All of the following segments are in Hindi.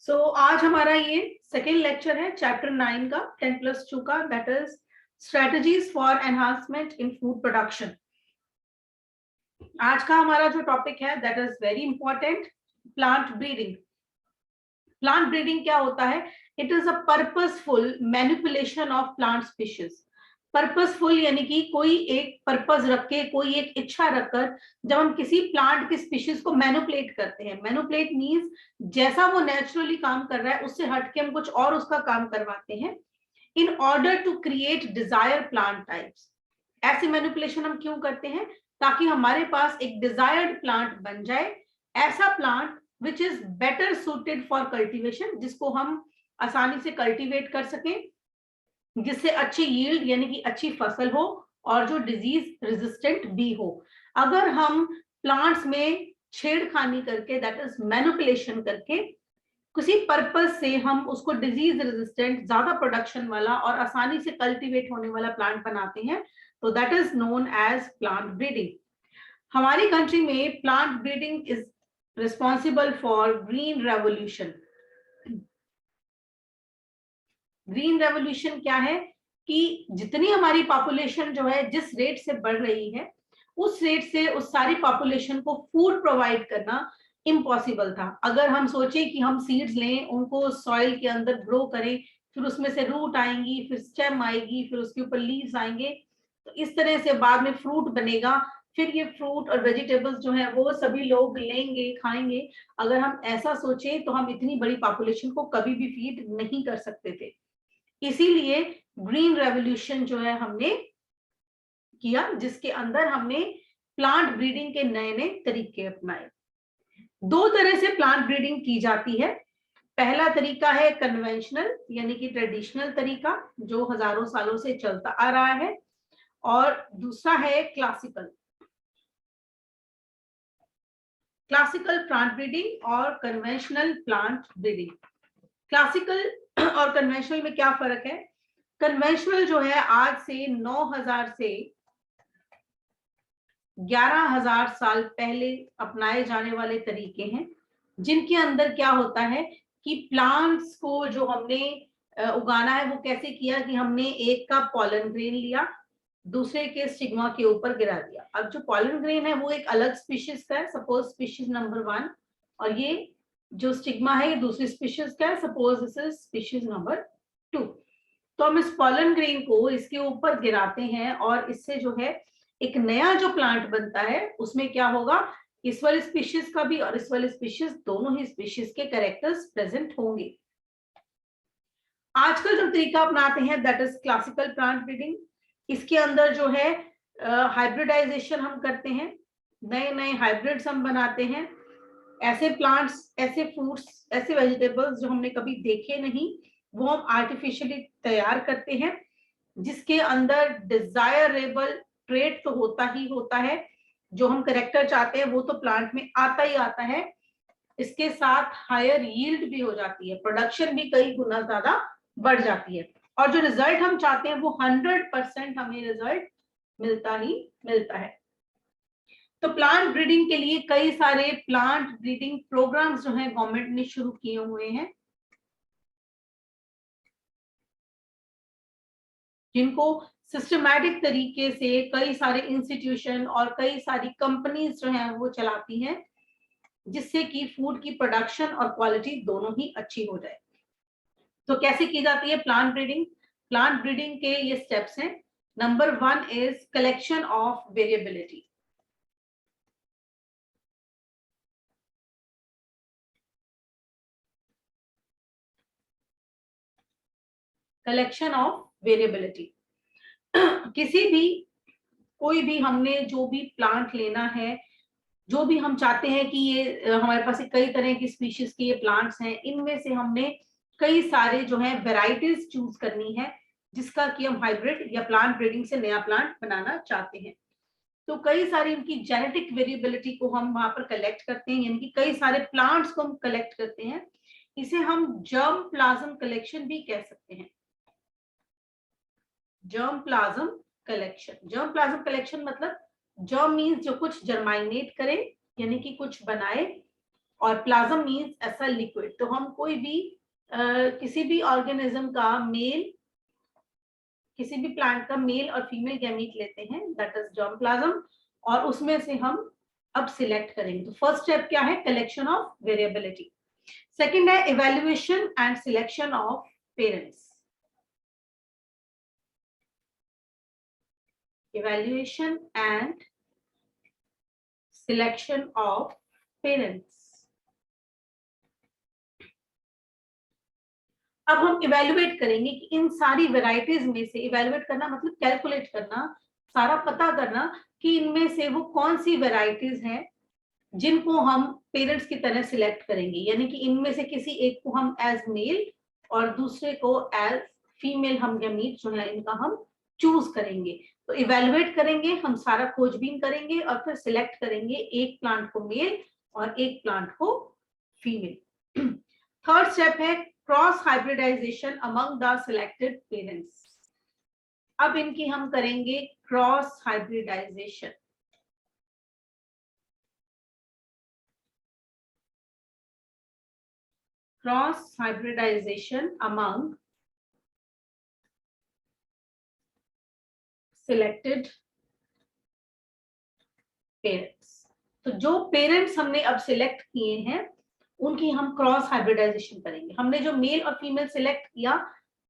आज हमारा ये सेकेंड लेक्चर है चैप्टर 9 का 10+2 का, that is strategies for enhancement in food production. आज का हमारा जो टॉपिक है that is very important, plant breeding. Plant breeding क्या होता है? It is a purposeful manipulation of plant species. Purposeful यानी कि कोई एक पर्पस रख के, कोई एक इच्छा रखकर जब हम किसी प्लांट की स्पीशीज को मैनिपुलेट करते हैं। मैनिपुलेट मींस जैसा वो नेचुरली काम कर रहा है उससे हटके हम कुछ और उसका काम करवाते हैं in order to create desire plant types. ऐसी मैनिपुलेशन हम क्यों करते हैं? ताकि हमारे पास एक डिजायर्ड प्लांट बन जाए, ऐसा plant which is better suited for cultivation, जिसको हम आसानी से कल्टीवेट कर सकें, जिससे अच्छी यील्ड यानी कि अच्छी फसल हो और जो डिजीज रेजिस्टेंट भी हो। अगर हम प्लांट्स में छेड़खानी करके, दैट इज मैनिपुलेशन करके, किसी पर्पस से हम उसको डिजीज रेजिस्टेंट, ज्यादा प्रोडक्शन वाला और आसानी से कल्टीवेट होने वाला प्लांट बनाते हैं, तो that is known as plant breeding. हमारी कंट्री में plant breeding is responsible for green revolution. Green revolution क्या है कि जितनी हमारी पॉपुलेशन जो है जिस रेट से बढ़ रही है, उस रेट से उस सारी पॉपुलेशन को फूड प्रोवाइड करना इम्पॉसिबल था। अगर हम सोचे कि हम सीड्स लें, उनको सॉइल के अंदर ग्रो करें, फिर उसमें से रूट आएंगी, फिर स्टेम आएगी, फिर उसके ऊपर लीव्स आएंगे, तो इस तरह से बाद में फ्रूट बनेगा, फिर ये फ्रूट और वेजिटेबल्स जो है वो सभी लोग लेंगे, खाएंगे। अगर हम ऐसा सोचें तो हम इतनी बड़ी पॉपुलेशन को कभी भी फीड नहीं कर सकते थे। इसीलिए ग्रीन रेवोल्यूशन जो है हमने किया, जिसके अंदर हमने प्लांट ब्रीडिंग के नए नए तरीके अपनाए। दो तरह से प्लांट ब्रीडिंग की जाती है। पहला तरीका है कन्वेंशनल यानी कि ट्रेडिशनल तरीका, जो हजारों सालों से चलता आ रहा है, और दूसरा है क्लासिकल प्लांट ब्रीडिंग और कन्वेंशनल प्लांट ब्रीडिंग। क्लासिकल और कन्वेंशनल में क्या फर्क है? कन्वेंशनल जो है आज से 9000 से 11000 साल पहले अपनाए जाने वाले तरीके हैं, जिनके अंदर क्या होता है कि प्लांट्स को जो हमने उगाना है वो कैसे किया कि हमने एक का पॉलन ग्रेन लिया, दूसरे के स्टिग्मा के ऊपर गिरा दिया। अब जो पॉलन ग्रेन है वो एक अलग स्पीशीज का है, सपोज स्पीशीज नंबर 1, और ये जो स्टिग्मा है ये दूसरी स्पीशीज का है, suppose this is species number 2। तो हम इस पॉलन ग्रेन को इसके ऊपर गिराते हैं और इससे जो है एक नया जो प्लांट बनता है उसमें क्या होगा, इस वाले स्पीशीज का भी और इस वाले स्पीशीज, दोनों ही स्पीशीज के कैरेक्टर्स प्रेजेंट होंगे। आजकल जो तरीका अपनाते हैं that is classical plant breeding. इसके अंदर जो है हाइब्रिडाइजेशन हम करते हैं, नए नए हाइब्रिड्स हम बनाते हैं, ऐसे प्लांट्स, ऐसे फ्रूट्स, ऐसे वेजिटेबल्स जो हमने कभी देखे नहीं, वो हम आर्टिफिशियली तैयार करते हैं, जिसके अंदर डिजायरेबल ट्रेट तो होता ही होता है, जो हम करेक्टर चाहते हैं वो तो प्लांट में आता ही आता है, इसके साथ हायर यील्ड भी हो जाती है, प्रोडक्शन भी कई गुना ज्यादा बढ़ जाती है, और जो रिजल्ट हम चाहते हैं वो 100% हमें रिजल्ट मिलता ही मिलता है। तो प्लांट ब्रीडिंग के लिए कई सारे प्लांट ब्रीडिंग प्रोग्राम्स जो है गवर्नमेंट ने शुरू किए हुए हैं, जिनको सिस्टमैटिक तरीके से कई सारे इंस्टीट्यूशन और कई सारी कंपनीज जो हैं वो चलाती हैं, जिससे कि फूड की प्रोडक्शन और क्वालिटी दोनों ही अच्छी हो जाए। तो कैसे की जाती है प्लांट ब्रीडिंग? प्लांट ब्रीडिंग के ये स्टेप्स हैं। Number 1 is collection of variability. Collection of variability किसी भी, कोई भी, हमने जो भी प्लांट लेना है, जो भी हम चाहते हैं कि ये हमारे पास कई तरह की स्पीशीज के ये प्लांट्स हैं, इनमें से हमने कई सारे जो है वेराइटीज चूज करनी है, जिसका कि हम हाइब्रिड या प्लांट ब्रीडिंग से नया प्लांट बनाना चाहते हैं। तो कई सारी उनकी जेनेटिक वेरिएबिलिटी को हम वहां पर कलेक्ट करते हैं, यानी कि कई सारे प्लांट्स को हम कलेक्ट करते हैं। इसे हम जर्म प्लाज्म कलेक्शन भी कह सकते हैं। Germ plasm collection, germ plasm collection मतलब जर्म मीन्स जो कुछ जर्माइनेट करे, यानी कि कुछ बनाए, और प्लाज्म मीन्स ऐसा लिक्विड। तो हम कोई भी किसी भी ऑर्गेनिज्म का मेल, किसी भी प्लांट का मेल और फीमेल गैमीट लेते हैं, दैट इज जर्मप्लाज्म, और उसमें से हम अब सिलेक्ट करेंगे। तो फर्स्ट स्टेप क्या है? Collection of variability. सेकंड है evaluation and selection of parents. Evaluation and selection of parents. अब हम इवेल्युएट करेंगे कि इन सारी वेराइटीज में से, इवेल्युएट करना मतलब कैलकुलेट करना, सारा पता करना कि इनमें से वो कौन सी वेराइटीज हैं जिनको हम पेरेंट्स की तरह सिलेक्ट करेंगे, यानी कि इनमें से किसी एक को हम एज मेल और दूसरे को एज फीमेल हम गैमीट जो है इनका हम चूज करेंगे। तो इवेल्युएट करेंगे, हम सारा खोजबीन करेंगे और फिर सिलेक्ट करेंगे एक प्लांट को मेल और एक प्लांट को फीमेल। थर्ड स्टेप है cross hybridization among the selected parents. अब इनकी हम करेंगे cross hybridization. Cross hybridization among selected parents. तो जो पेरेंट्स हमने अब सिलेक्ट किए हैं उनकी हम क्रॉस हाइब्रिडाइजेशन करेंगे। हमने जो मेल और फीमेल सिलेक्ट किया,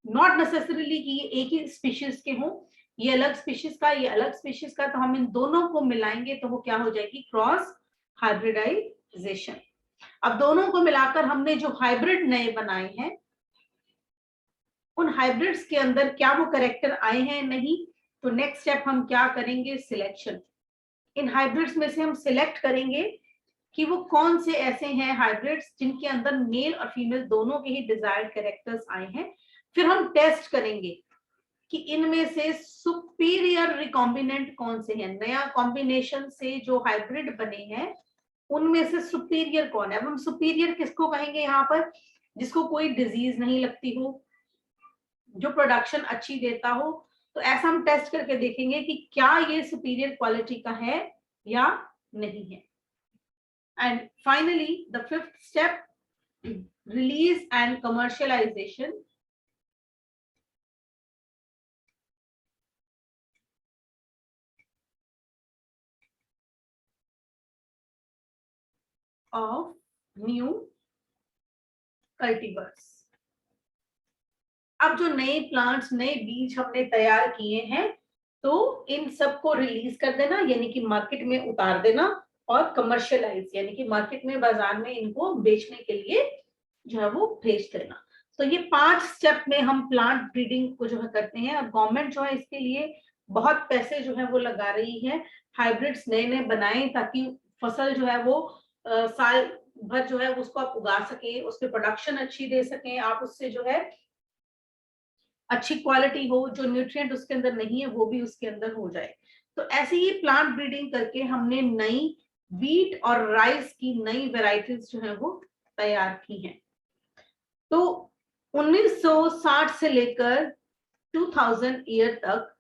नॉट नेसेसरीली कि ये एक ही स्पीशीज के हों, ये अलग स्पीशीज का, ये अलग स्पीशीज का, तो हम इन दोनों को मिलाएंगे तो वो क्या हो जाएगी? Cross hybridization. अब दोनों को मिलाकर हमने जो हाइब्रिड नए बनाए हैं, उन हाइब्रिड्स के अंदर क्या वो कैरेक्टर आए हैं? नहीं। तो नेक्स्ट स्टेप हम क्या करेंगे? सिलेक्शन। इन हाइब्रिड्स में से हम सिलेक्ट करेंगे कि वो कौन से ऐसे हैं हाइब्रिड्स जिनके अंदर मेल और फीमेल दोनों के ही डिजायर्ड कैरेक्टर्स आए हैं। फिर हम टेस्ट करेंगे कि इनमें से सुपीरियर रिकॉम्बिनेंट कौन से हैं, नया कॉम्बिनेशन से जो हाइब्रिड बने हैं उनमें से सुपीरियर कौन है। अब हम सुपीरियर किसको कहेंगे यहाँ पर? जिसको कोई डिजीज नहीं लगती हो, जो प्रोडक्शन अच्छी देता हो। तो ऐसा हम टेस्ट करके देखेंगे कि क्या ये सुपीरियर क्वालिटी का है या नहीं है। And finally, the fifth step, release and commercialization of new cultivars. अब जो नए प्लांट्स, नए बीज हमने तैयार किए हैं, तो इन सबको रिलीज कर देना, यानी कि मार्केट में उतार देना, और कमर्शियलाइज यानी कि मार्केट में, बाजार में इनको बेचने के लिए जो है वो भेज देना। तो ये 5 स्टेप में हम प्लांट ब्रीडिंग को जो है करते हैं। अब गवर्नमेंट जो है इसके लिए बहुत पैसे जो है वो लगा रही है, हाइब्रिड्स नए नए बनाए ताकि फसल जो है वो साल भर जो है उसको आप उगा सके, उसके प्रोडक्शन अच्छी दे सकें, आप उससे जो है अच्छी क्वालिटी हो, जो न्यूट्रिएंट उसके अंदर नहीं है वो भी उसके अंदर हो जाए। तो ऐसे ही प्लांट ब्रीडिंग करके हमने नई व्हीट और राइस की नई वेराइटीज जो है वो तैयार की हैं। तो 1960 से लेकर 2000 ईयर तक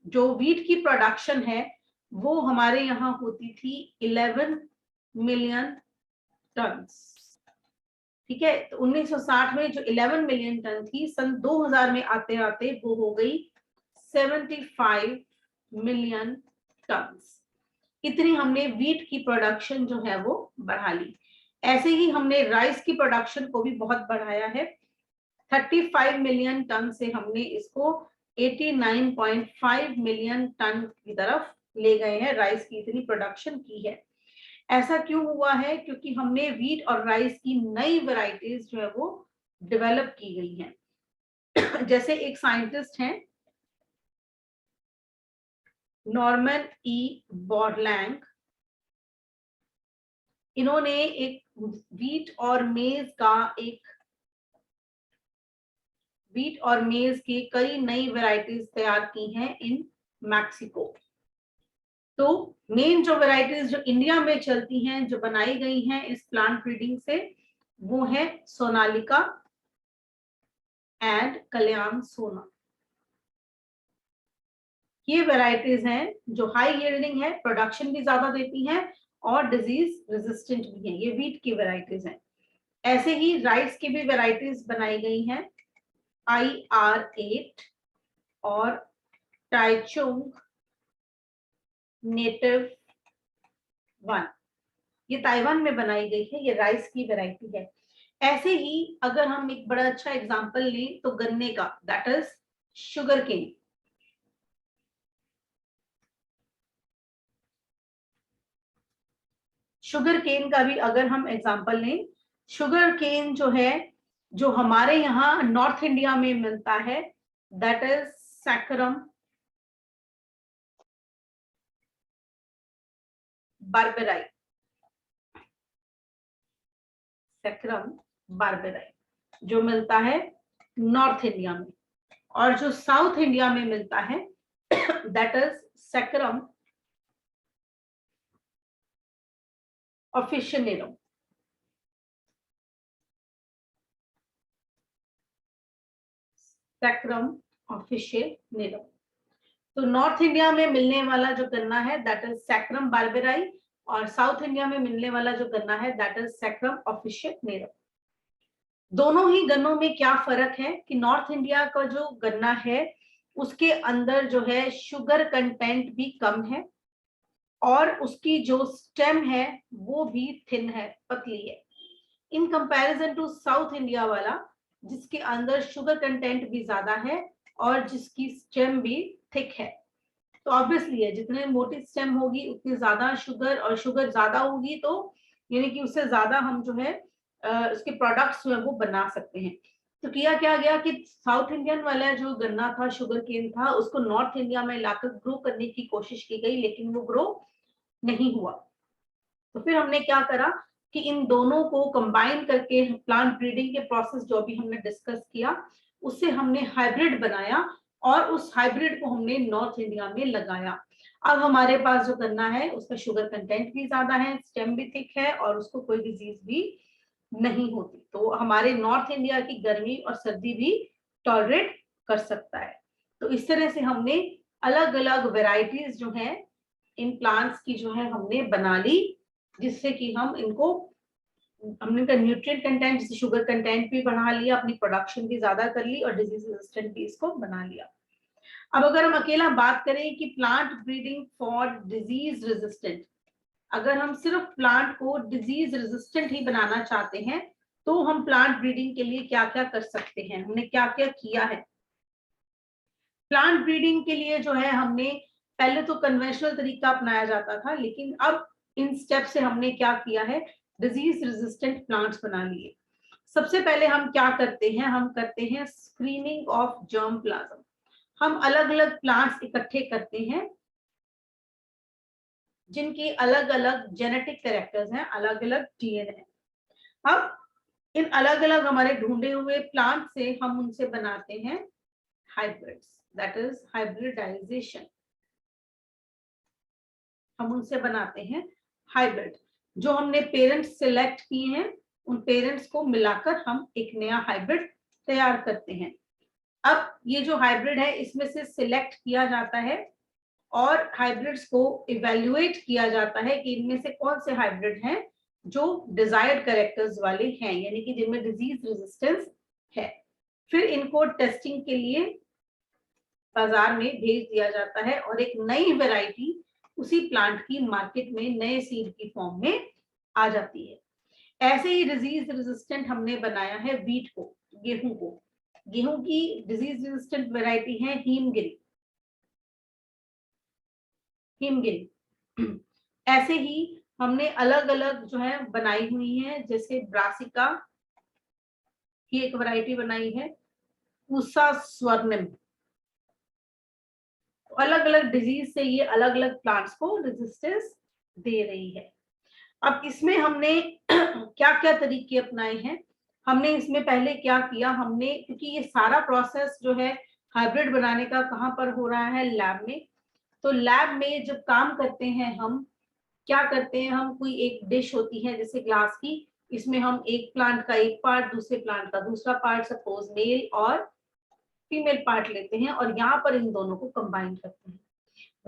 जो व्हीट की प्रोडक्शन है वो हमारे यहाँ होती थी 11 मिलियन टन। ठीक है, तो 1960 में जो 11 मिलियन टन थी, सन 2000 में आते आते वो हो गई 75 मिलियन टन। इतनी हमने व्हीट की प्रोडक्शन जो है वो बढ़ा ली। ऐसे ही हमने राइस की प्रोडक्शन को भी बहुत बढ़ाया है। 35 मिलियन टन से हमने इसको 89.5 मिलियन टन की तरफ ले गए हैं, राइस की इतनी प्रोडक्शन की है। ऐसा क्यों हुआ है? क्योंकि हमने व्हीट और राइस की नई वैरायटीज जो है वो डेवलप की गई हैं। जैसे एक साइंटिस्ट हैं नॉर्मन ई बोरलैंग, इन्होंने एक व्हीट और मेज की कई नई वैरायटीज तैयार की हैं इन मैक्सिको। तो मेन जो वैरायटीज जो इंडिया में चलती हैं, जो बनाई गई हैं इस प्लांट ब्रीडिंग से, वो है सोनालिका एंड कल्याण सोना। ये वैरायटीज हैं जो हाई यील्डिंग है, प्रोडक्शन भी ज्यादा देती हैं और डिजीज रेजिस्टेंट भी हैं। ये वीट की वेराइटीज हैं। ऐसे ही राइस की भी वेराइटीज बनाई गई हैं, IR8 और टाइचुंग नेटिव 1, ये ताइवान में बनाई गई है, ये राइस की वेराइटी है। ऐसे ही अगर हम एक बड़ा अच्छा एग्जांपल लें तो गन्ने का, that is sugar cane. Sugar cane का भी अगर हम एग्जांपल लें, शुगर केन जो है, जो हमारे यहाँ नॉर्थ इंडिया में मिलता है, दैट इज सैकरम बारबेराई, सैकरम बारबेराई जो मिलता है नॉर्थ इंडिया में, और जो साउथ इंडिया में मिलता है दैट इज सैकरम ऑफिशिनेलम। सैकरम ऑफिशिनेलम। तो नॉर्थ इंडिया में मिलने वाला जो गन्ना है दैट इज सैकरम बारबेराई, और साउथ इंडिया में मिलने वाला जो गन्ना है दैट इज सैकरम ऑफिशिनेलम। दोनों ही गन्नों में क्या फर्क है कि नॉर्थ इंडिया का जो गन्ना है उसके अंदर जो है शुगर कंटेंट भी कम है, और उसकी जो स्टेम है वो भी थिन है, पतली है, in comparison to South India वाला जिसके अंदर शुगर कंटेंट भी ज्यादा है और जिसकी स्टेम भी थिक है। तो ऑब्वियसली है, जितने मोटी स्टेम होगी उतनी ज्यादा शुगर, और शुगर ज्यादा होगी तो यानी कि उससे ज्यादा हम जो है उसके प्रोडक्ट्स जो है वो बना सकते हैं। तो किया क्या गया कि साउथ इंडियन वाला जो गन्ना था, शुगर केन था, उसको नॉर्थ इंडिया में लाकर ग्रो करने की कोशिश की गई, लेकिन वो ग्रो नहीं हुआ। तो फिर हमने क्या करा कि इन दोनों को कंबाइन करके प्लांट ब्रीडिंग के प्रोसेस जो भी हमने डिस्कस किया, उससे हमने हाइब्रिड बनाया और उस हाइब्रिड को हमने नॉर्थ इंडिया में लगाया। अब हमारे पास जो गन्ना है उसका शुगर कंटेंट भी ज्यादा है, स्टेम भी थिक है, और उसको कोई डिजीज भी नहीं होती, तो हमारे नॉर्थ इंडिया की गर्मी और सर्दी भी टॉलरेट कर सकता है। तो इस तरह से हमने अलग अलग वेराइटीज जो है इन प्लांट्स की जो है हमने बना ली, जिससे कि हम इनको, हमने इनका न्यूट्रिएंट कंटेंट जैसे शुगर कंटेंट भी बढ़ा लिया, अपनी प्रोडक्शन भी ज्यादा कर ली, और डिजीज रेजिस्टेंट भी इसको बना लिया। अब अगर हम अकेला बात करें कि plant breeding for disease resistant, अगर हम सिर्फ प्लांट को डिजीज रेजिस्टेंट ही बनाना चाहते हैं तो हम प्लांट ब्रीडिंग के लिए क्या क्या कर सकते हैं, हमने क्या क्या किया है। प्लांट ब्रीडिंग के लिए जो है हमने पहले तो कन्वेंशनल तरीका अपनाया जाता था, लेकिन अब इन स्टेप से हमने क्या किया है, डिजीज रेजिस्टेंट प्लांट्स बना लिए। सबसे पहले हम क्या करते हैं, हम करते हैं स्क्रीनिंग ऑफ जर्म प्लाज्म। हम अलग अलग प्लांट्स इकट्ठे करते हैं जिनकी अलग अलग जेनेटिक कैरेक्टर्स हैं, अलग अलग डीएनए। अब इन अलग अलग हमारे ढूंढे हुए प्लांट से हम उनसे बनाते हैं हाइब्रिड्स, दैट इज हाइब्रिडाइजेशन। हम उनसे बनाते हैं हाइब्रिड, जो हमने पेरेंट्स सिलेक्ट किए हैं उन पेरेंट्स को मिलाकर हम एक नया हाइब्रिड तैयार करते हैं। अब ये जो हाइब्रिड है इसमें से सिलेक्ट किया जाता है और हाइब्रिड्स को इवेल्युएट किया जाता है कि इनमें से कौन से हाइब्रिड हैं जो डिजायर्ड कैरेक्टर्स वाले हैं, यानी कि जिनमें डिजीज रेजिस्टेंस है। फिर इनको टेस्टिंग के लिए बाजार में भेज दिया जाता है और एक नई वैरायटी उसी प्लांट की मार्केट में नए सीड की फॉर्म में आ जाती है। ऐसे ही डिजीज रेजिस्टेंट हमने बनाया है वीट को, गेहूं को। गेहूं की डिजीज रेजिस्टेंट वैरायटी है हिमगिरी, हिमगिरी। ऐसे ही हमने अलग अलग जो है बनाई हुई है, जैसे ब्रासिका की एक वैरायटी बनाई है, पूसा स्वर्णिम। अलग अलग डिजीज से ये अलग अलग प्लांट्स को रेजिस्टेंस दे रही है। अब इसमें हमने क्या क्या तरीके अपनाए हैं, हमने इसमें पहले क्या किया, हमने, क्योंकि ये सारा प्रोसेस जो है हाइब्रिड बनाने का कहाँ पर हो रहा है, लैब में। तो लैब में जब काम करते हैं हम क्या करते हैं, हम कोई एक डिश होती है जैसे ग्लास की, इसमें हम एक प्लांट का एक पार्ट, दूसरे प्लांट का दूसरा पार्ट, सपोज मेल और फीमेल पार्ट लेते हैं और यहाँ पर इन दोनों को कंबाइन करते हैं।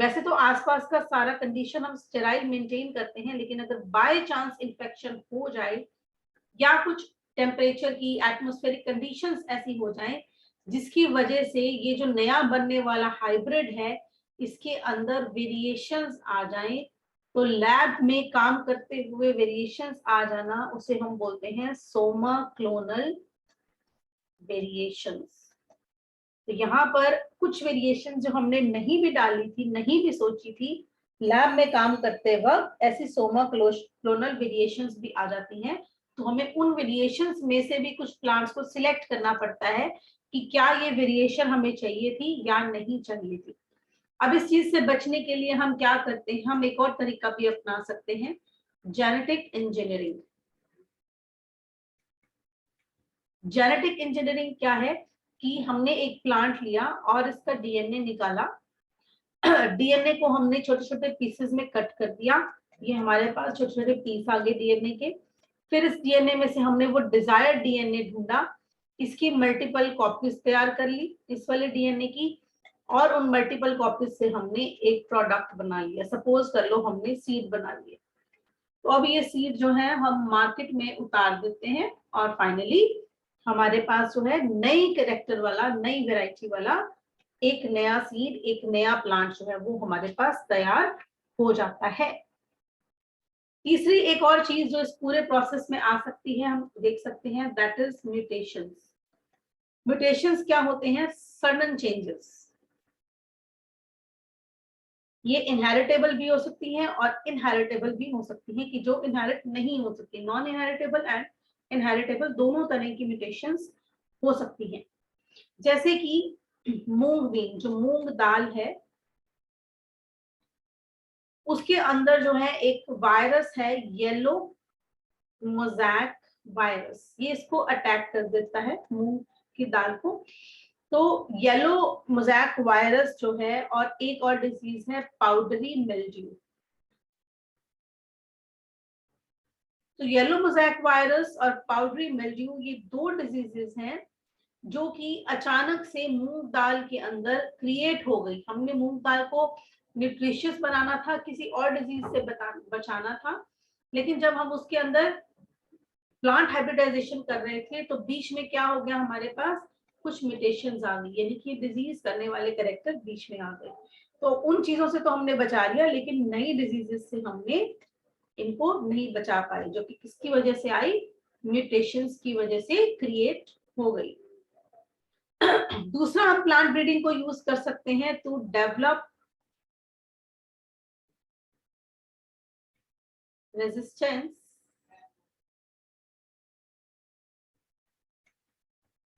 वैसे तो आसपास का सारा कंडीशन हम स्टेराइल मेंटेन करते हैं, लेकिन अगर बाय चांस इन्फेक्शन हो जाए या कुछ टेम्परेचर की एटमॉस्फेरिक कंडीशंस ऐसी हो जाए जिसकी वजह से ये जो नया बनने वाला हाइब्रिड है इसके अंदर वेरिएशंस आ जाएं, तो लैब में काम करते हुए वेरिएशंस आ जाना उसे हम बोलते हैं सोमा क्लोनल वेरिएशंस। तो यहाँ पर कुछ वेरिएशन जो हमने नहीं भी डाली थी, नहीं भी सोची थी, लैब में काम करते वक्त ऐसी सोमा क्लोनल वेरिएशंस भी आ जाती हैं। तो हमें उन वेरिएशंस में से भी कुछ प्लांट्स को सिलेक्ट करना पड़ता है कि क्या ये वेरिएशन हमें चाहिए थी या नहीं चाहिए थी। अब इस चीज से बचने के लिए हम क्या करते हैं, हम एक और तरीका भी अपना सकते हैं, जेनेटिक इंजीनियरिंग। जेनेटिक इंजीनियरिंग क्या है कि हमने एक प्लांट लिया और इसका डीएनए निकाला, डीएनए को हमने छोटे छोटे पीसेस में कट कर दिया, ये हमारे पास छोटे छोटे पीस आ गए डीएनए के। फिर इस डीएनए में से हमने वो डिजायर्ड डीएनए ढूंढा, इसकी मल्टीपल कॉपीज तैयार कर ली इस वाले डीएनए की, और उन मल्टीपल कॉपीज से हमने एक प्रोडक्ट बना लिया। सपोज कर लो हमने सीड बना लिए, तो अब ये सीड जो है हम मार्केट में उतार देते हैं और फाइनली हमारे पास जो है नई कैरेक्टर वाला, नई वेराइटी वाला एक नया सीड, एक नया प्लांट जो है वो हमारे पास तैयार हो जाता है। तीसरी एक और चीज जो इस पूरे प्रोसेस में आ सकती है, हम देख सकते हैं, दैट इज म्यूटेशंस। म्यूटेशंस क्या होते हैं? Sudden changes. ये इनहेरिटेबल भी हो सकती हैं और इनहेरिटेबल भी हो सकती हैं, कि जो इनहेरिट नहीं हो सकती, नॉन इनहेरिटेबल एंड इनहेरिटेबल दोनों तरह की म्यूटेशंस हो सकती हैं। जैसे कि मूंग बीन, जो मूंग दाल है, उसके अंदर जो है एक वायरस है, येलो मोज़ैक वायरस, ये इसको अटैक कर देता है मूंग की दाल को। तो येलो मोज़ैक वायरस जो है, और एक और डिजीज है पाउडरी मिल्ड्यू। तो येलो मोज़ैक वायरस और पाउडरी मिल्ड्यू ये दो डिजीजेस हैं जो कि अचानक से मूंग दाल के अंदर क्रिएट हो गई। हमने मूंग दाल को न्यूट्रिशियस बनाना था, किसी और डिजीज से बचाना था, लेकिन जब हम उसके अंदर प्लांट हाइब्रिडाइजेशन कर रहे थे तो बीच में क्या हो गया, हमारे पास कुछ म्यूटेशंस आ गई, यानी कि डिजीज करने वाले कैरेक्टर बीच में आ गए। तो उन चीजों से तो हमने बचा लिया, लेकिन नई डिजीजेस से हमने इनको नहीं बचा पाए, जो कि किसकी वजह से आई? म्यूटेशंस की वजह से क्रिएट हो गई। दूसरा, हम प्लांट ब्रीडिंग को यूज कर सकते हैं to develop resistance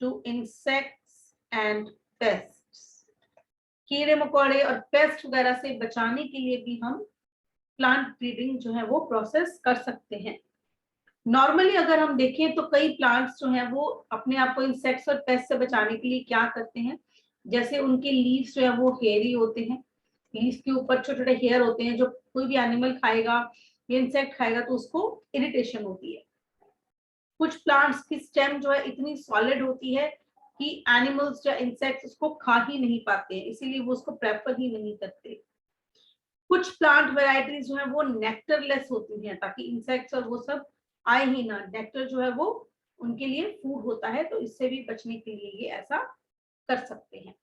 to insects and pests. कीड़े मकोड़े और पेस्ट वगैरह से बचाने के लिए भी हम प्लांट ब्रीडिंग जो है वो प्रोसेस कर सकते हैं। नॉर्मली अगर हम देखें तो कई प्लांट्स जो हैं वो अपने आप को इंसेक्ट्स और पेस्ट से बचाने के लिए क्या करते हैं, जैसे उनके लीव्स जो है वो हेयरी होते हैं, लीव्स के ऊपर छोटे छोटे हेयर होते हैं, जो कोई भी एनिमल खाएगा या इंसेक्ट खाएगा तो उसको इरिटेशन होती है। कुछ प्लांट्स की स्टेम जो है इतनी सॉलिड होती है कि एनिमल्स या इंसेक्ट्स उसको खा ही नहीं पाते हैं, इसीलिए वो उसको प्रेफर ही नहीं करते। कुछ प्लांट वेराइटीज जो है वो नेक्टरलेस होती हैं, ताकि इंसेक्ट्स और वो सब आए ही ना, नेक्टर जो है वो उनके लिए फूड होता है, तो इससे भी बचने के लिए ये ऐसा कर सकते हैं।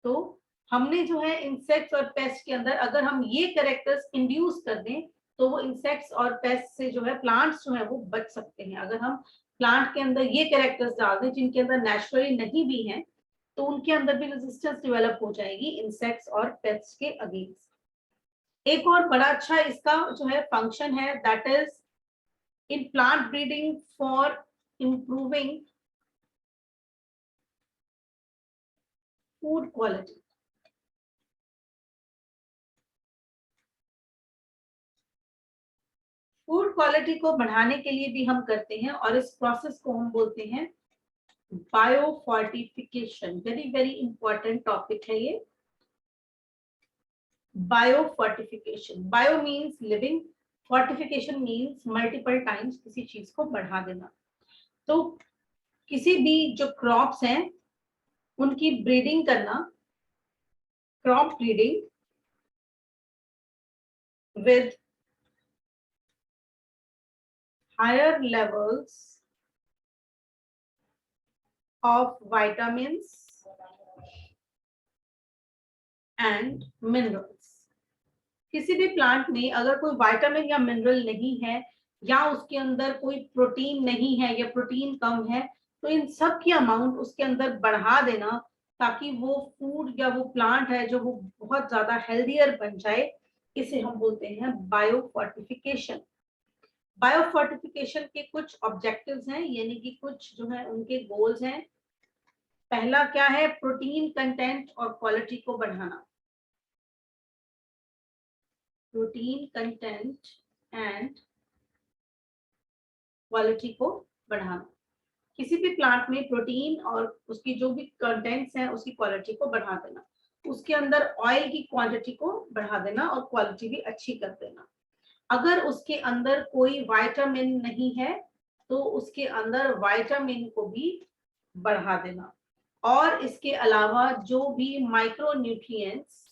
तो हमने जो है इंसेक्ट्स और पेस्ट के अंदर अगर हम ये कैरेक्टर्स इंड्यूस कर दें तो वो इंसेक्ट्स और पेस्ट से जो है प्लांट्स जो है वो बच सकते हैं। अगर हम प्लांट के अंदर ये कैरेक्टर्स डाल दें जिनके अंदर नेचुरली नहीं भी हैं, तो उनके अंदर भी रेजिस्टेंस डेवलप हो जाएगी इंसेक्ट्स और पेस्ट के अगेंस्ट। एक और बड़ा अच्छा इसका जो है फंक्शन है, that is in plant breeding for improving food quality. Food quality को बढ़ाने के लिए भी हम करते हैं, और इस प्रोसेस को हम बोलते हैं bio fortification. Very very important topic है ये, bio fortification. Bio means living, fortification means multiple times किसी चीज को बढ़ा देना। तो किसी भी जो क्रॉप्स हैं उनकी ब्रीडिंग करना, crop breeding with higher levels of vitamins and minerals. किसी भी प्लांट में अगर कोई विटामिन या मिनरल नहीं है या उसके अंदर कोई प्रोटीन नहीं है या प्रोटीन कम है, तो इन सब की अमाउंट उसके अंदर बढ़ा देना ताकि वो फूड या वो प्लांट है जो वो बहुत ज्यादा हेल्दियर बन जाए, इसे हम बोलते हैं बायोफोर्टिफिकेशन। बायोफोर्टिफिकेशन के कुछ ऑब्जेक्टिव्स हैं, यानी कि कुछ जो है उनके गोल्स हैं। पहला क्या है? प्रोटीन कंटेंट और क्वालिटी को बढ़ाना। प्रोटीन कंटेंट एंड क्वालिटी को बढ़ाना। किसी भी प्लांट में प्रोटीन और उसकी जो भी कंटेंट्स हैं उसकी क्वालिटी को बढ़ा देना, उसके अंदर ऑयल की क्वांटिटी को बढ़ा देना और क्वालिटी भी अच्छी कर देना। अगर उसके अंदर कोई विटामिन नहीं है तो उसके अंदर विटामिन को भी बढ़ा देना। और इसके अलावा जो भी माइक्रोन्यूट्रिएंट्स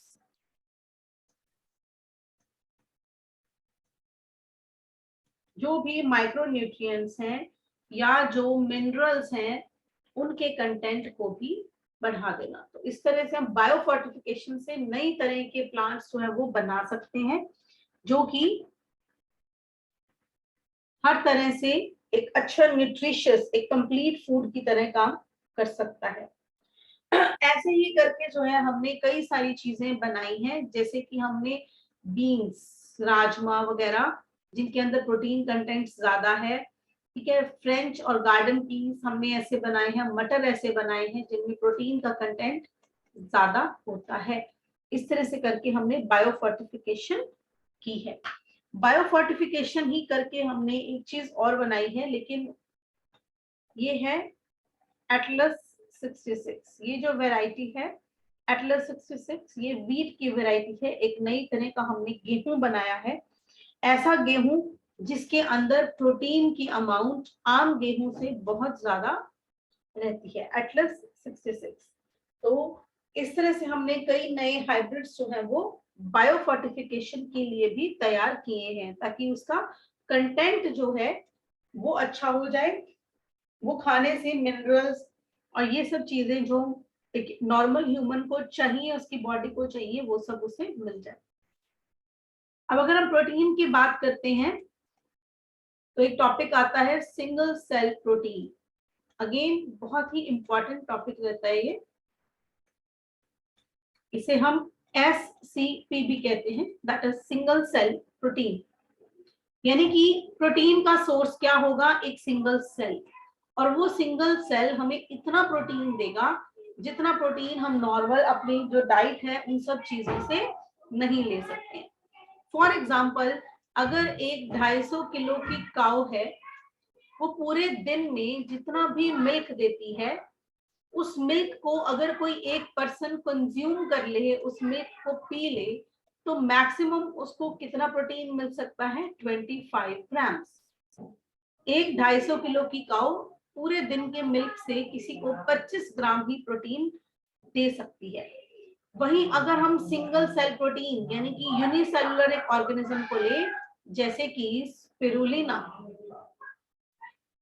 हैं या जो मिनरल्स हैं उनके कंटेंट को भी बढ़ा देना। तो इस तरह से हम बायोफोर्टिफिकेशन से नई तरह के प्लांट्स जो है वो बना सकते हैं, जो कि हर तरह से एक अच्छा न्यूट्रिशियस, एक कंप्लीट फूड की तरह काम कर सकता है। ऐसे ही करके जो है हमने कई सारी चीजें बनाई हैं, जैसे कि हमने बीन्स, राजमा वगैरह जिनके अंदर प्रोटीन कंटेंट ज्यादा है, ठीक है। फ्रेंच और गार्डन पीस हमने ऐसे बनाए हैं, मटर ऐसे बनाए हैं जिनमें प्रोटीन का कंटेंट ज्यादा होता है। इस तरह से करके हमने बायोफोर्टिफिकेशन की है। बायोफोर्टिफिकेशन ही करके हमने एक चीज और बनाई है, लेकिन ये है एटलस 66। ये जो वैरायटी है एटलस 66, ये वीट की वैरायटी है। एक नई तरह का हमने गेहूं बनाया है, ऐसा गेहूं जिसके अंदर प्रोटीन की अमाउंट आम गेहूं से बहुत ज्यादा रहती है, एटलस 66। तो इस तरह से हमने कई नए हाइब्रिड्स जो है वो बायोफोर्टिफिकेशन के लिए भी तैयार किए हैं, ताकि उसका कंटेंट जो है वो अच्छा हो जाए, वो खाने से मिनरल्स और ये सब चीजें जो एक नॉर्मल ह्यूमन को चाहिए, उसकी बॉडी को चाहिए, वो सब उसे मिल जाए। अब अगर हम प्रोटीन की बात करते हैं तो एक टॉपिक आता है सिंगल सेल प्रोटीन। अगेन बहुत ही इंपॉर्टेंट टॉपिक रहता है ये, इसे हम SCP भी कहते हैं, that is single cell protein. यानी कि प्रोटीन का सोर्स क्या होगा? एक सिंगल सेल, और वो सिंगल सेल हमें इतना प्रोटीन देगा जितना प्रोटीन हम नॉर्मल अपनी जो डाइट है उन सब चीजों से नहीं ले सकते। फॉर एग्जाम्पल, अगर एक 250 किलो की काऊ है, वो पूरे दिन में जितना भी मिल्क देती है, उस मिल्क को अगर कोई एक पर्सन कंज्यूम कर ले, उस मिल्क को पी ले, तो मैक्सिमम उसको कितना प्रोटीन मिल सकता है? 25 ग्राम्स। एक 250 किलो की काऊ पूरे दिन के मिल्क से किसी को 25 ग्राम ही प्रोटीन दे सकती है। वहीं अगर हम सिंगल सेल प्रोटीन यानी कि यूनिसेलुलर एक ऑर्गेनिज्म को ले, जैसे कि स्पिरुलिना,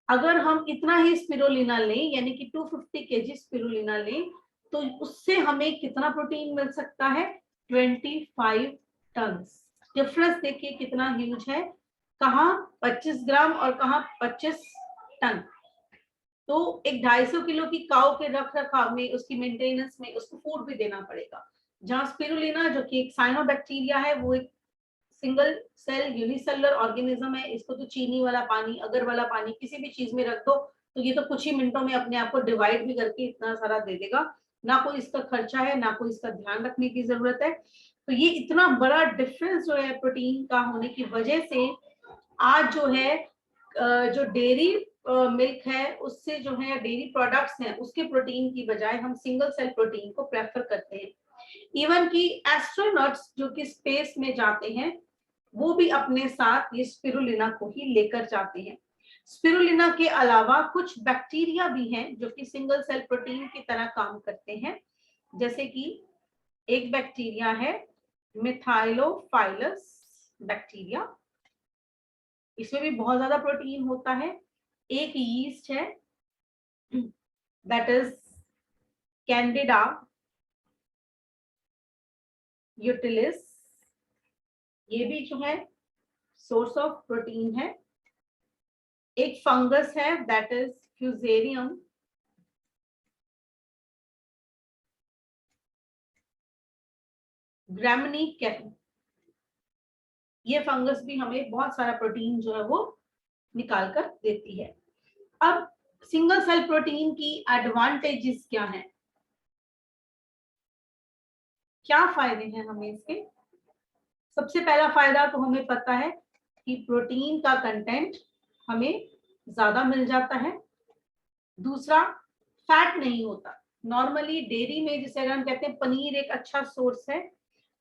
अगर हम इतना ही स्पिरुलिना लें यानी कि 250 केजी स्पिरुलिना लें, तो उससे हमें कितना प्रोटीन मिल सकता है? 25 टन। डिफरेंस देखिए कितना ह्यूज है, कहाँ 25 ग्राम और कहाँ 25 टन। तो एक 250 किलो की काऊ के रख रखाव में, उसकी मेंटेनेंस में उसको फूड भी देना पड़ेगा। जहां स्पिरुलिना जो कि एक साइनोबैक्टीरिया है, वो एक सिंगल सेल यूनिसेलुलर ऑर्गेनिज्म है, इसको तो चीनी वाला पानी, अगर वाला पानी किसी भी चीज में रख दो तो ये तो कुछ ही मिनटों में अपने आप को डिवाइड भी करके इतना सारा दे देगा। ना कोई इसका खर्चा है, ना कोई इसका ध्यान रखने की जरूरत है। तो ये इतना बड़ा डिफरेंस जो है प्रोटीन का होने की वजह से आज जो है जो डेयरी मिल्क है, उससे जो है डेयरी प्रोडक्ट्स हैं, उसके प्रोटीन की बजाय हम सिंगल सेल प्रोटीन को प्रेफर करते हैं। इवन कि एस्ट्रोनॉट्स जो कि स्पेस में जाते हैं, वो भी अपने साथ ये स्पिरुलिना को ही लेकर जाते हैं। स्पिरुलिना के अलावा कुछ बैक्टीरिया भी हैं जो कि सिंगल सेल प्रोटीन की तरह काम करते हैं, जैसे कि एक बैक्टीरिया है मिथाइलोफाइलस बैक्टीरिया, इसमें भी बहुत ज्यादा प्रोटीन होता है। एक यीस्ट है दैट इज कैंडिडा यूटिलिस, ये भी जो है सोर्स ऑफ प्रोटीन है। एक फंगस है दैट इज फ्यूजेरियम ग्रामिनीकेटम, ये फंगस भी हमें बहुत सारा प्रोटीन जो है वो निकाल कर देती है। अब सिंगल सेल प्रोटीन की एडवांटेजेस क्या हैं, क्या फायदे हैं हमें इसके? सबसे पहला फायदा तो हमें पता है कि प्रोटीन का कंटेंट हमें ज्यादा मिल जाता है। दूसरा, फैट नहीं होता। नॉर्मली डेयरी में जिसे अगर हम कहते हैं पनीर एक अच्छा सोर्स है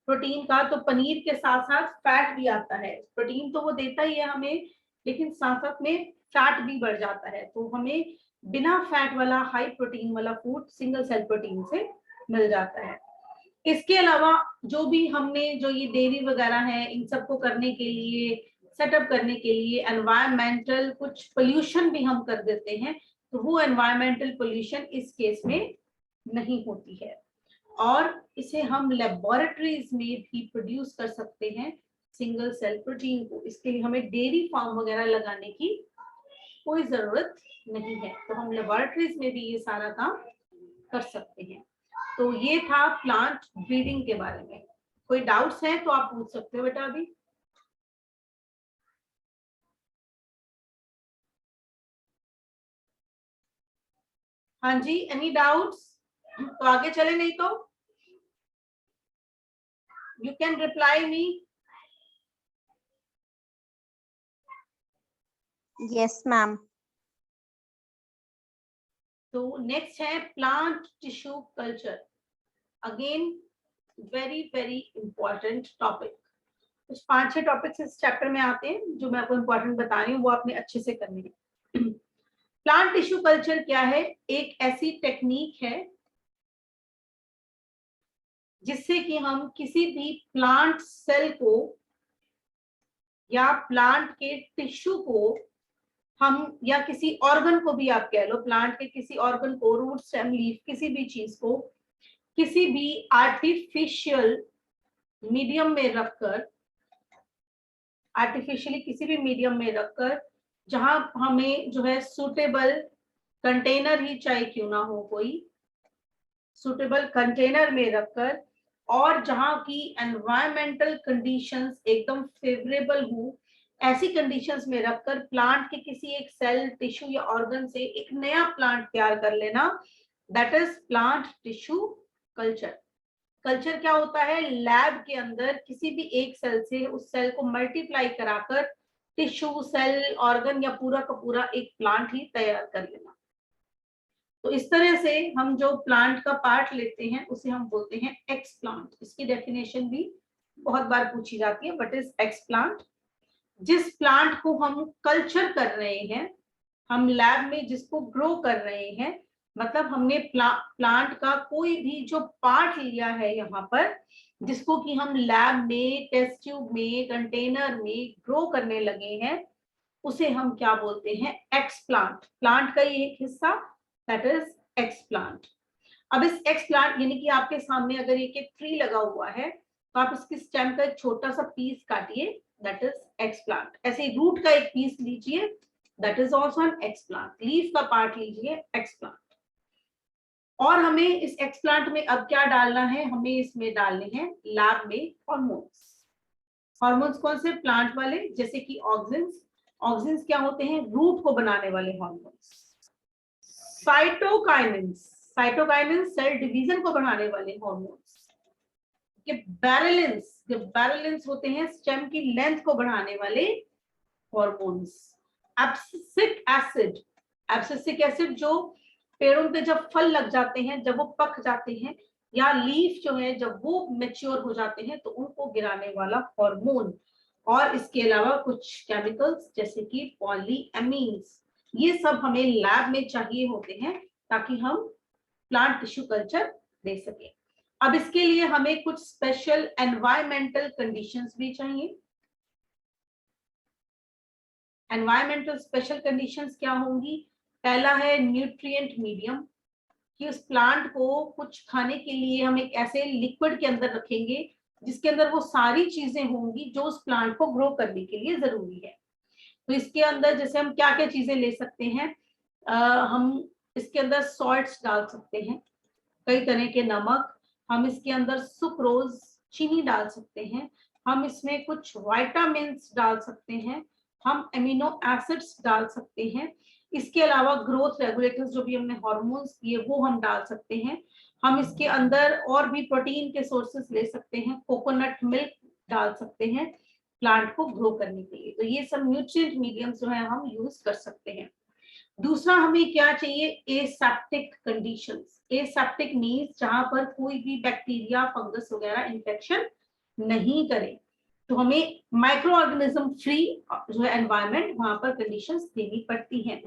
प्रोटीन का, तो पनीर के साथ साथ फैट भी आता है। प्रोटीन तो वो देता ही है हमें, लेकिन साथ साथ में फैट भी बढ़ जाता है, तो हमें बिना फैट वाला हाई प्रोटीन वाला फूड सिंगल सेल प्रोटीन से मिल जाता है। इसके अलावा जो भी हमने जो ये डेयरी वगैरह है इन सबको करने के लिए, सेटअप करने के लिए एनवायरमेंटल कुछ पोल्यूशन भी हम कर देते हैं, तो वो एनवायरमेंटल पोल्यूशन इस केस में नहीं होती है। और इसे हम लेबोरेटरीज में भी प्रोड्यूस कर सकते हैं सिंगल सेल प्रोटीन को। इसके लिए हमें डेयरी फार्म वगैरह लगाने की कोई जरूरत नहीं है, तो हम लेबोरेटरीज में भी ये सारा काम कर सकते हैं। तो ये था प्लांट ब्रीडिंग के बारे में। कोई डाउट्स हैं तो आप पूछ सकते हो बेटा अभी। हाँ जी, एनी डाउट्स? तो आगे चले, नहीं तो you can reply me. Yes ma'am. तो नेक्स्ट है plant tissue culture, again very very important topic. कुछ 5-6 टॉपिक्स इस चैप्टर में आते हैं जो मैं आपको इंपॉर्टेंट बता रही हूँ, वो आपने अच्छे से करनी है। प्लांट टिश्यू कल्चर क्या है? एक ऐसी टेक्निक है जिससे कि हम किसी भी प्लांट सेल को या प्लांट के टिश्यू को हम, या किसी ऑर्गन को भी आप कह लो, प्लांट के किसी ऑर्गन को, रूट स्टेम लीफ, किसी भी चीज को किसी भी आर्टिफिशियल मीडियम में रखकर, आर्टिफिशियली किसी भी मीडियम में रखकर, जहां हमें जो है सूटेबल कंटेनर ही चाहे क्यों ना हो, कोई सूटेबल कंटेनर में रखकर, और जहां की एनवायरमेंटल कंडीशंस एकदम फेवरेबल हो, ऐसी कंडीशंस में रखकर प्लांट के किसी एक सेल, टिश्यू या ऑर्गन से एक नया प्लांट तैयार कर लेना, that is plant tissue culture. Culture क्या होता है? लैब के अंदर किसी भी एक सेल से उस सेल को मल्टीप्लाई कराकर टिश्यू, सेल, ऑर्गन या पूरा का पूरा एक प्लांट ही तैयार कर लेना। तो इस तरह से हम जो प्लांट का पार्ट लेते हैं उसे हम बोलते हैं एक्सप्लांट। इसकी डेफिनेशन भी बहुत बार पूछी जाती है, बट इज एक्सप्लांट। जिस प्लांट को हम कल्चर कर रहे हैं, हम लैब में जिसको ग्रो कर रहे हैं, मतलब हमने प्लांट का कोई भी जो पार्ट लिया है यहाँ पर, जिसको कि हम लैब में, टेस्ट ट्यूब में, कंटेनर में ग्रो करने लगे हैं, उसे हम क्या बोलते हैं? एक्सप्लांट। प्लांट का ये एक हिस्सा, दैट इज एक्सप्लांट। अब इस एक्सप्लांट यानी कि आपके सामने अगर एक ट्री लगा हुआ है, तो आप इसकी स्टेम का एक छोटा सा पीस काटिए, दैट इज एक्सप्लांट। ऐसे रूट का एक पीस लीजिए, that is also an explant. Leaf का पार्ट लीजिए, एक्सप्लांट। और हमें इस एक्सप्लांट में अब क्या डालना है? हमें इसमें डालने हैं लैब में हॉर्मोन्स। हॉर्मोन्स कौन से? प्लांट वाले, जैसे कि ऑक्सिन्स। ऑक्सिन्स क्या होते हैं? रूट को बनाने वाले hormones. Cytokinins, cytokinins cell division को बढ़ाने वाले हॉर्मोन्स। गिबरेलिंस, गिबरेलिंस होते हैं स्टेम की लेंथ को बढ़ाने वाले hormones. Abscisic acid, abscisic acid जो पेड़ों पे जब फल लग जाते हैं, जब वो पक जाते हैं, या लीफ जो है जब वो मैच्योर हो जाते हैं, तो उनको गिराने वाला हार्मोन। और इसके अलावा कुछ केमिकल्स जैसे कि पॉलीएमीन्स, ये सब हमें लैब में चाहिए होते हैं ताकि हम प्लांट टिश्यू कल्चर दे सके। अब इसके लिए हमें कुछ स्पेशल एनवायरमेंटल कंडीशंस भी चाहिए। एनवायरमेंटल स्पेशल कंडीशंस क्या होंगी? पहला है न्यूट्रिएंट मीडियम, कि उस प्लांट को कुछ खाने के लिए हम एक ऐसे लिक्विड के अंदर रखेंगे जिसके अंदर वो सारी चीजें होंगी जो उस प्लांट को ग्रो करने के लिए जरूरी है। तो इसके अंदर जैसे हम क्या क्या चीजें ले सकते हैं, हम इसके अंदर सॉल्ट्स डाल सकते हैं, कई तरह के नमक, हम इसके अंदर सुक्रोज चीनी डाल सकते हैं, हम इसमें कुछ विटामिन डाल सकते हैं, हम एमिनो एसिड्स डाल सकते हैं, इसके अलावा ग्रोथ रेगुलेटर्स जो भी हमने हार्मोन्स किए वो हम डाल सकते हैं, हम इसके अंदर और भी प्रोटीन के सोर्सेस ले सकते हैं, कोकोनट मिल्क डाल सकते हैं प्लांट को ग्रो करने के लिए। तो ये सब न्यूट्रिएंट मीडियम जो है हम यूज कर सकते हैं। दूसरा हमें क्या चाहिए? Aseptic conditions. एसेप्टिक मींस जहां पर कोई भी बैक्टीरिया फंगस वगैरह इंफेक्शन नहीं करे, तो हमें माइक्रो ऑर्गेनिज्म फ्री जो है एनवायरनमेंट वहां पर कंडीशंस देनी पड़ती हैं।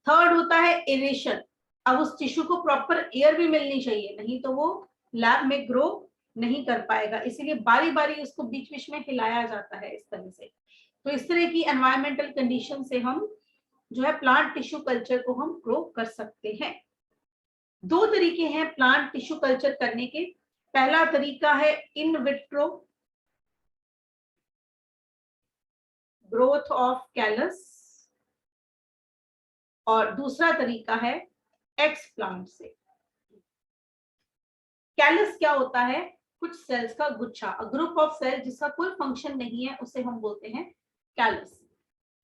थर्ड होता है एरेशन। अब उस टिश्यू को प्रॉपर एयर भी मिलनी चाहिए, नहीं तो वो लैब में ग्रो नहीं कर पाएगा, इसीलिए बारी बारी उसको बीच बीच में हिलाया जाता है इस तरह से। तो इस तरह की एनवायरमेंटल कंडीशन से हम जो है प्लांट टिश्यू कल्चर को हम ग्रो कर सकते हैं। दो तरीके हैं प्लांट टिश्यू कल्चर करने के। पहला तरीका है in vitro growth of callus, और दूसरा तरीका है एक्सप्लांट से। कैलस क्या होता है? कुछ सेल्स का गुच्छा, ग्रुप ऑफ सेल जिसका कोई फंक्शन नहीं है उसे हम बोलते हैं कैलस।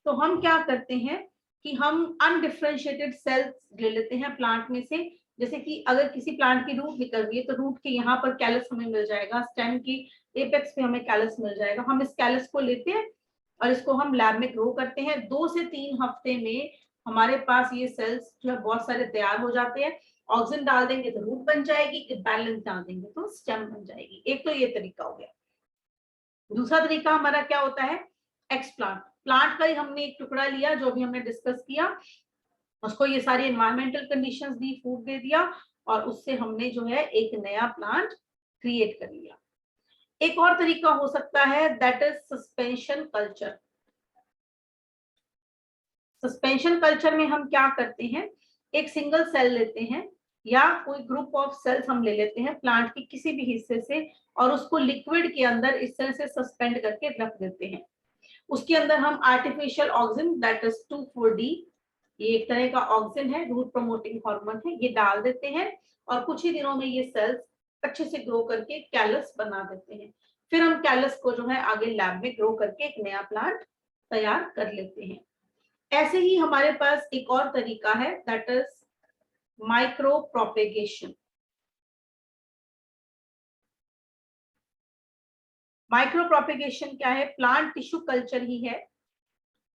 तो हम क्या करते हैं कि हम अनडिफरेंशिएटेड सेल्स ले लेते हैं प्लांट में से, जैसे कि अगर किसी प्लांट की रूट निकल रही है तो रूट के यहाँ पर कैलस हमें मिल जाएगा, स्टेम की एपेक्स पे हमें कैलस मिल जाएगा। हम इस कैलस को लेते हैं और इसको हम लैब में ग्रो करते हैं। 2 से 3 हफ्ते में हमारे पास ये सेल्स जो है बहुत सारे तैयार हो जाते हैं। ऑक्सीजन डाल देंगे तो रूट बन जाएगी, बैलेंस डाल देंगे तो स्टेम बन जाएगी। एक तो ये तरीका हो गया। दूसरा तरीका हमारा क्या होता है? एक्सप्लांट। प्लांट का ही हमने एक टुकड़ा लिया जो भी हमने डिस्कस किया, उसको ये सारी एनवायरमेंटल कंडीशंस दी, फूड दे दिया, और उससे हमने जो है एक नया प्लांट क्रिएट कर लिया। एक और तरीका हो सकता है that is suspension culture. Suspension culture में हम क्या करते हैं, एक सिंगल सेल लेते हैं या कोई ग्रुप ऑफ सेल्स हम ले लेते हैं प्लांट के किसी भी हिस्से से, और उसको लिक्विड के अंदर इस तरह से सस्पेंड करके रख देते हैं। उसके अंदर हम artificial oxygen that is 2,4-D, ये एक तरह का ऑक्सीजन है, रूट प्रमोटिंग हार्मोन है, ये डाल देते हैं और कुछ ही दिनों में ये सेल्स अच्छे से ग्रो करके कैलस बना देते हैं। फिर हम कैलस को जो है आगे लैब में ग्रो करके एक नया प्लांट तैयार कर लेते हैं। ऐसे ही हमारे पास एक और तरीका है that is micro propagation. Micro propagation क्या है? प्लांट टिश्यू कल्चर ही है,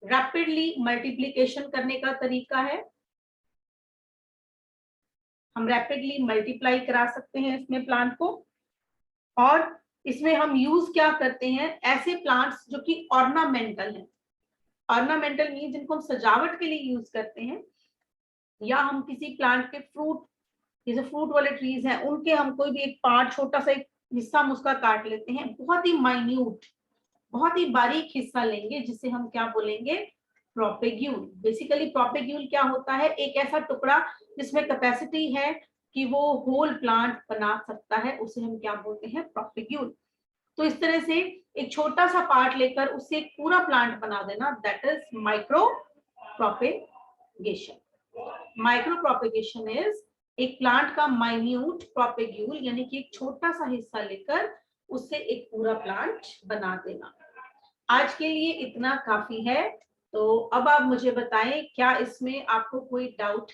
रैपिडली मल्टीप्लिकेशन करने का तरीका है। हम रैपिडली मल्टीप्लाई करा सकते हैं इसमें प्लांट को, और इसमें हम यूज क्या करते हैं? ऐसे प्लांट्स जो कि ऑर्नामेंटल हैं। ऑर्नामेंटल मीन जिनको हम सजावट के लिए यूज करते हैं, या हम किसी प्लांट के फ्रूट, जैसे फ्रूट वाले ट्रीज हैं, उनके हम कोई भी एक पार्ट, छोटा सा एक हिस्सा हम उसका काट लेते हैं, बहुत ही माइन्यूट, बहुत ही बारीक हिस्सा लेंगे जिसे हम क्या बोलेंगे? प्रोपेग्यूल। बेसिकली प्रोपेग्यूल क्या होता है? एक ऐसा टुकड़ा जिसमें कैपेसिटी है कि वो होल प्लांट बना सकता है, उसे हम क्या बोलते हैं? प्रोपेग्यूल। तो इस तरह से एक छोटा सा पार्ट लेकर उससे एक पूरा प्लांट बना देना, that is micro propagation. Micro propagation is एक प्लांट का माइन्यूट प्रोपेग्यूल, यानी कि एक छोटा सा हिस्सा लेकर उससे एक पूरा प्लांट बना देना। आज के लिए इतना काफी है। तो अब आप मुझे बताएं, क्या इसमें आपको कोई डाउट